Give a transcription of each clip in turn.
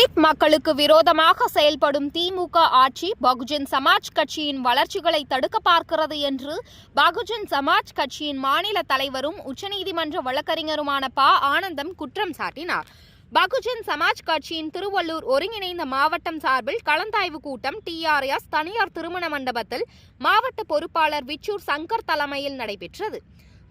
தலித் மக்களுக்கு விரோதமாக செயல்படும் திமுக ஆட்சி பகுஜன் சமாஜ் கட்சியின் வளர்ச்சிகளை தடுக்க பார்க்கிறது என்று பகுஜன் சமாஜ் கட்சியின் மாநில தலைவரும் உச்சநீதிமன்ற வழக்கறிஞருமான ப. ஆனந்தன் குற்றம் சாட்டினார். பகுஜன் சமாஜ் கட்சியின் திருவள்ளூர் ஒருங்கிணைந்த மாவட்டம் சார்பில் கலந்தாய்வு கூட்டம் TRS தனியார் திருமண மண்டபத்தில் மாவட்ட பொறுப்பாளர் விச்சூர் சங்கர் தலைமையில் நடைபெற்றது.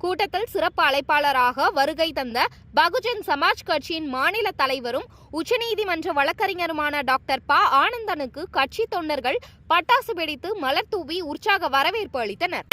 கூட்டத்தில் சிறப்பு அழைப்பாளராக வருகை தந்த பகுஜன் சமாஜ் கட்சியின் மாநில தலைவரும் உச்சநீதிமன்ற வழக்கறிஞருமான டாக்டர் ப. ஆனந்தனுக்கு கட்சி தொண்டர்கள் பட்டாசு வெடித்து மலர் தூவி உற்சாக வரவேற்பு அளித்தனர்.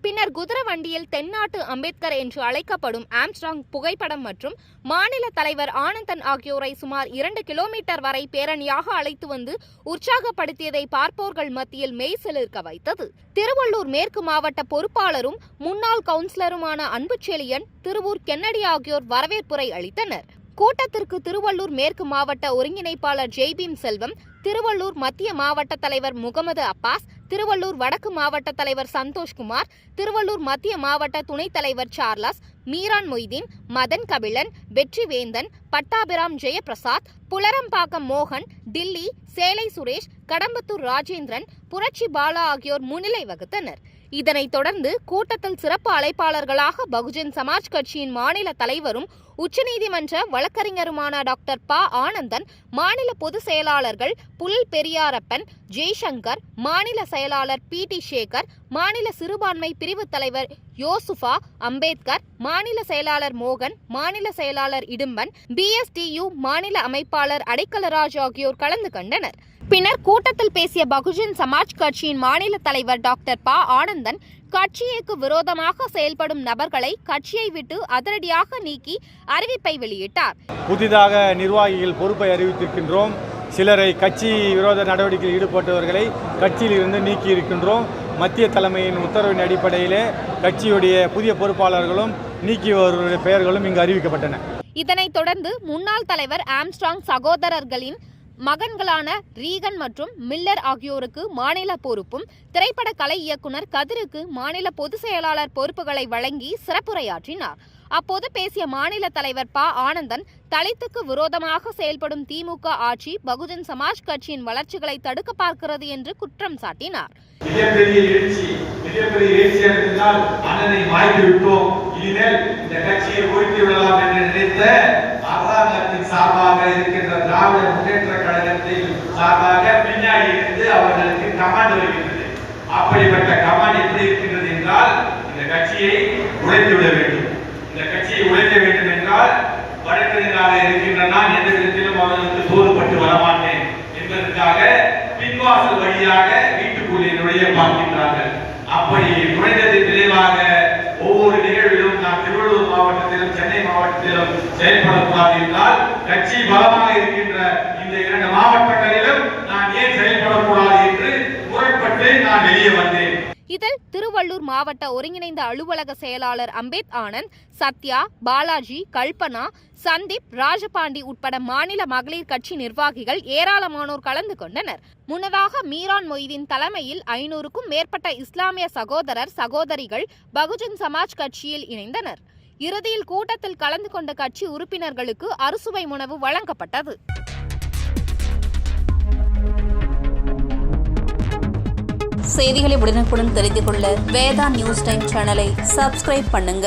பின்னர் குதிரவண்டியில் தென்னாட்டு அம்பேத்கர் என்று அழைக்கப்படும் ஆம்ஸ்ட்ராங் புகைப்படம் மற்றும் மாநில தலைவர் ஆனந்தன் ஆகியோரை சுமார் 2 கிலோமீட்டர் வரை பேரணியாக அழைத்து வந்து உற்சாகப்படுத்தியதை பார்ப்போர்கள் மத்தியில் மெய்சிலிர்க்க வைத்தது. திருவள்ளூர் மேற்கு மாவட்ட பொறுப்பாளரும் முன்னாள் கவுன்சிலருமான அன்புச்செழியன், திருவூர் கென்னடி ஆகியோர் வரவேற்புரை அளித்தனர். கூட்டத்திற்கு திருவள்ளூர் மேற்கு மாவட்ட ஒருங்கிணைப்பாளர் ஜெய்பீம் செல்வம், திருவள்ளூர் மத்திய மாவட்ட தலைவர் முகமது அப்பாஸ், திருவள்ளூர் வடக்கு மாவட்ட தலைவர் சந்தோஷ்குமார், திருவள்ளூர் மத்திய மாவட்ட துணைத் தலைவர் சார்லஸ், மீரான் மொய்தீன், மதன் கபிலன், வெற்றிவேந்தன், பட்டாபிராம் ஜெயபிரசாத், புலரம்பாக்கம் மோகன், டில்லி, சேலை சுரேஷ், கடம்பத்தூர் ராஜேந்திரன், புரட்சி பாலா ஆகியோர் முன்னிலை வகுத்தனர். இதனைத் தொடர்ந்து கூட்டத்தில் சிறப்பு அழைப்பாளர்களாக பகுஜன் சமாஜ் கட்சியின் மாநில தலைவரும் உச்சநீதிமன்ற வழக்கறிஞருமான டாக்டர் ப. ஆனந்தன், மாநில பொதுச் செயலாளர்கள் புல் பெரியாரப்பன், ஜெய்சங்கர், மாநில செயலாளர் PT சேகர், மாநில சிறுபான்மை பிரிவு தலைவர் யோசுஃபா, அம்பேத்கர், மாநில செயலாளர் மோகன், மாநில செயலாளர் இடும்பன், BSTU மாநில அமைப்பாளர் அடைக்கலராஜ் ஆகியோர் கலந்து கொண்டனர். பின்னர் கூட்டத்தில் பேசிய பகுஜன் சமாஜ் கட்சியின் மாநில தலைவர் டாக்டர் ப. ஆனந்தன், கட்சிக்கு விரோதமாக செயல்படும் நபர்களை கட்சியை விட்டு அதிரடியாக நீக்கி அறிவிப்பை வெளியிட்டார். புதிதாக நிர்வாகிகள் பொறுப்பை அறிவித்திருக்கின்றோம். சிலரை கட்சி விரோத நடவடிக்கையில் ஈடுபட்டவர்களை கட்சியில் இருந்து நீக்கி இருக்கின்றோம். மத்திய தலைமையின் உத்தரவின் அடிப்படையிலே கட்சியுடைய புதிய பொறுப்பாளர்களும் நீக்கியவர்களுடைய பெயர்களும் இங்கு அறிவிக்கப்பட்டன. இதனைத் தொடர்ந்து முன்னாள் தலைவர் ஆம்ஸ்ட்ராங் சகோதரர்களின் மகன்களான ரீகன் மற்றும் மில்லர் ஆகியோருக்கு மாநில பொறுப்பும், திரைப்பட கலை இயக்குனர் கதிருக்கு மாநில பொதுச் செயலாளர் பொறுப்புகளை வழங்கி சிறப்புரையாற்றினார். அப்போது பேசிய மாநில தலைவர் ப. ஆனந்தன், தலித்துக்கு விரோதமாக செயல்படும் திமுக ஆட்சி பகுஜன் சமாஜ் கட்சியின் வளர்ச்சிகளை தடுக்க பார்க்கிறது என்று குற்றம் சாட்டினார். சார்பாக இருக்கின்ற திராவிட முன்னேற்ற கழகத்தில் சார்பாக பின்னாடி இருந்து அவர்களுக்கு கமாண்ட் வருகின்றது. அப்படிப்பட்ட கமாண்ட் எப்படி இருக்கின்றது என்றால், இந்த கட்சியை உடைத்து விட வேண்டும். இந்த கட்சியை உடைக்க வேண்டும் என்றால் வழக்கறிஞராக இருக்கின்ற நான் எந்த விதத்திலும் அவர்களுக்கு சோறுபட்டு வரமாட்டேன் என்பதற்காக பின்வாசல் வழியாக வீட்டுக்குள்ளே நுழைய பார்க்கின்றார்கள். அப்படி நுழைந்ததின் விளைவாக ஒவ்வொரு நிகழ்விலும் நான் திருவள்ளூர் மாவட்டத்திலும் சென்னை மாவட்டத்திலும் செயல்படக்கூடாது என்றால், கட்சி பலமாக இருக்கின்ற இந்த 2 மாவட்டங்களிலும் நான் ஏன் செயல்படக்கூடாது என்று முரண்பட்டு நான் வெளியே வந்தேன். இதில் திருவள்ளூர் மாவட்ட ஒருங்கிணைந்த அலுவலக செயலாளர் அம்பேத் ஆனந்த், சத்யா, பாலாஜி, கல்பனா, சந்தீப், ராஜபாண்டி உட்பட மாநில மகளிர் கட்சி நிர்வாகிகள் ஏராளமானோர் கலந்து கொண்டனர். முன்னதாக மீரான் மொய்தீன் தலைமையில் 500க்கும் மேற்பட்ட இஸ்லாமிய சகோதரர் சகோதரிகள் பகுஜன் சமாஜ் கட்சியில் இணைந்தனர். இறுதியில் கூட்டத்தில் கலந்து கொண்ட கட்சி உறுப்பினர்களுக்கு அறுசுவை உணவு வழங்கப்பட்டது. செய்திகளை உடனுக்குடன் தெரிந்து கொள்ள வேதா நியூஸ் டைம் சேனலை சப்ஸ்கிரைப் பண்ணுங்க.